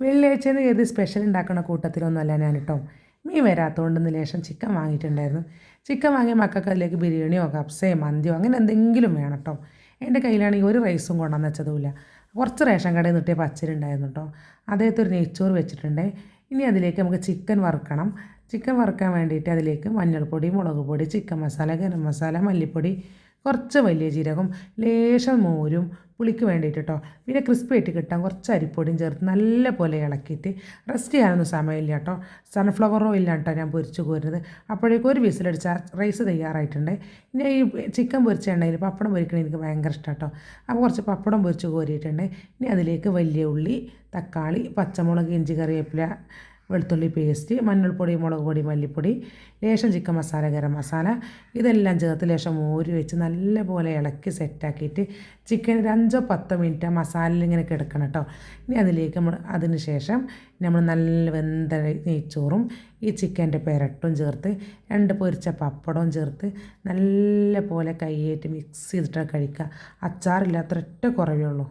വെള്ളിയാഴ്ചയെന്ന് കരുതി സ്പെഷ്യൽ ഉണ്ടാക്കുന്ന കൂട്ടത്തിലൊന്നുമല്ല ഞാൻ കേട്ടോ. മീൻ വരാത്തതുകൊണ്ട് ഇന്ന് ലേശം ചിക്കൻ വാങ്ങിയിട്ടുണ്ടായിരുന്നു. ചിക്കൻ വാങ്ങിയ മക്കൾക്ക് അതിലേക്ക് ബിരിയാണിയോ കപ്സയോ മന്തിയോ അങ്ങനെ എന്തെങ്കിലും വേണം കേട്ടോ. എൻ്റെ കയ്യിലാണെങ്കിൽ ഒരു റൈസും കൊണ്ടുവന്ന് വെച്ചതുമില്ല. കുറച്ച് റേഷൻ കടയിൽ നിന്ന് കിട്ടിയ പച്ചരി ഉണ്ടായിരുന്നു കേട്ടോ. അതേത്തെ ഒരു നെയ്ച്ചോറ് വെച്ചിട്ടുണ്ട്. ഇനി അതിലേക്ക് നമുക്ക് ചിക്കൻ വറുക്കണം. ചിക്കൻ വറുക്കാൻ വേണ്ടിയിട്ട് അതിലേക്ക് മഞ്ഞൾപ്പൊടി, മുളക് പൊടി, ചിക്കൻ മസാല, ഗരം മസാല, മല്ലിപ്പൊടി, കുറച്ച് വലിയ ജീരകം, ലേശം മോരും, പുളിക്ക് വേണ്ടിയിട്ട് കേട്ടോ. പിന്നെ ക്രിസ്പി ആയിട്ട് കിട്ടാൻ കുറച്ച് അരിപ്പൊടിയും ചേർത്ത് നല്ല പോലെ ഇളക്കിയിട്ട് റെസ്റ്റ് ചെയ്യാനൊന്നും സമയമില്ല കേട്ടോ. സൺഫ്ലവർ ഓയിലാണ് കേട്ടോ ഞാൻ പൊരിച്ച് കോരുന്നത്. അപ്പോഴേക്കും ഒരു വിസിലടിച്ചാൽ റൈസ് തയ്യാറായിട്ടുണ്ട്. ഇനി ഈ ചിക്കൻ പൊരിച്ച എണ്ണയിൽ പപ്പടം പൊരിക്കണത് എനിക്ക് ഭയങ്കര ഇഷ്ടം കേട്ടോ. അപ്പോൾ കുറച്ച് പപ്പടം പൊരിച്ച് കോരിയിട്ടുണ്ട്. ഇനി അതിലേക്ക് വലിയ ഉള്ളി, തക്കാളി, പച്ചമുളക്, ഇഞ്ചി, കറിവേപ്പില, വെളുത്തുള്ളി പേസ്റ്റ്, മഞ്ഞൾപ്പൊടി, മുളക് പൊടി, മല്ലിപ്പൊടി, ലേശം ചിക്കൻ മസാല, ഗരം മസാല ഇതെല്ലാം ചേർത്ത് ലേശം മോര് വെച്ച് നല്ല പോലെ ഇളക്കി സെറ്റാക്കിയിട്ട് ചിക്കൻ ഒരു 5-10 മിനിറ്റ് ആ മസാലയിൽ ഇങ്ങനെ കിടക്കണം കേട്ടോ. ഇനി അതിലേക്ക് അതിന് ശേഷം നമ്മൾ നല്ല വെന്ത നെയ്ച്ചോറും ഈ ചിക്കൻ്റെ പെരട്ടും ചേർത്ത് 2 പൊരിച്ച പപ്പടവും ചേർത്ത് നല്ല പോലെ കൈയേറ്റ് മിക്സ് ചെയ്തിട്ട് കഴിക്കുക. അച്ചാറില്ലാത്ത ഒരൊറ്റ കുറവേ ഉള്ളൂ.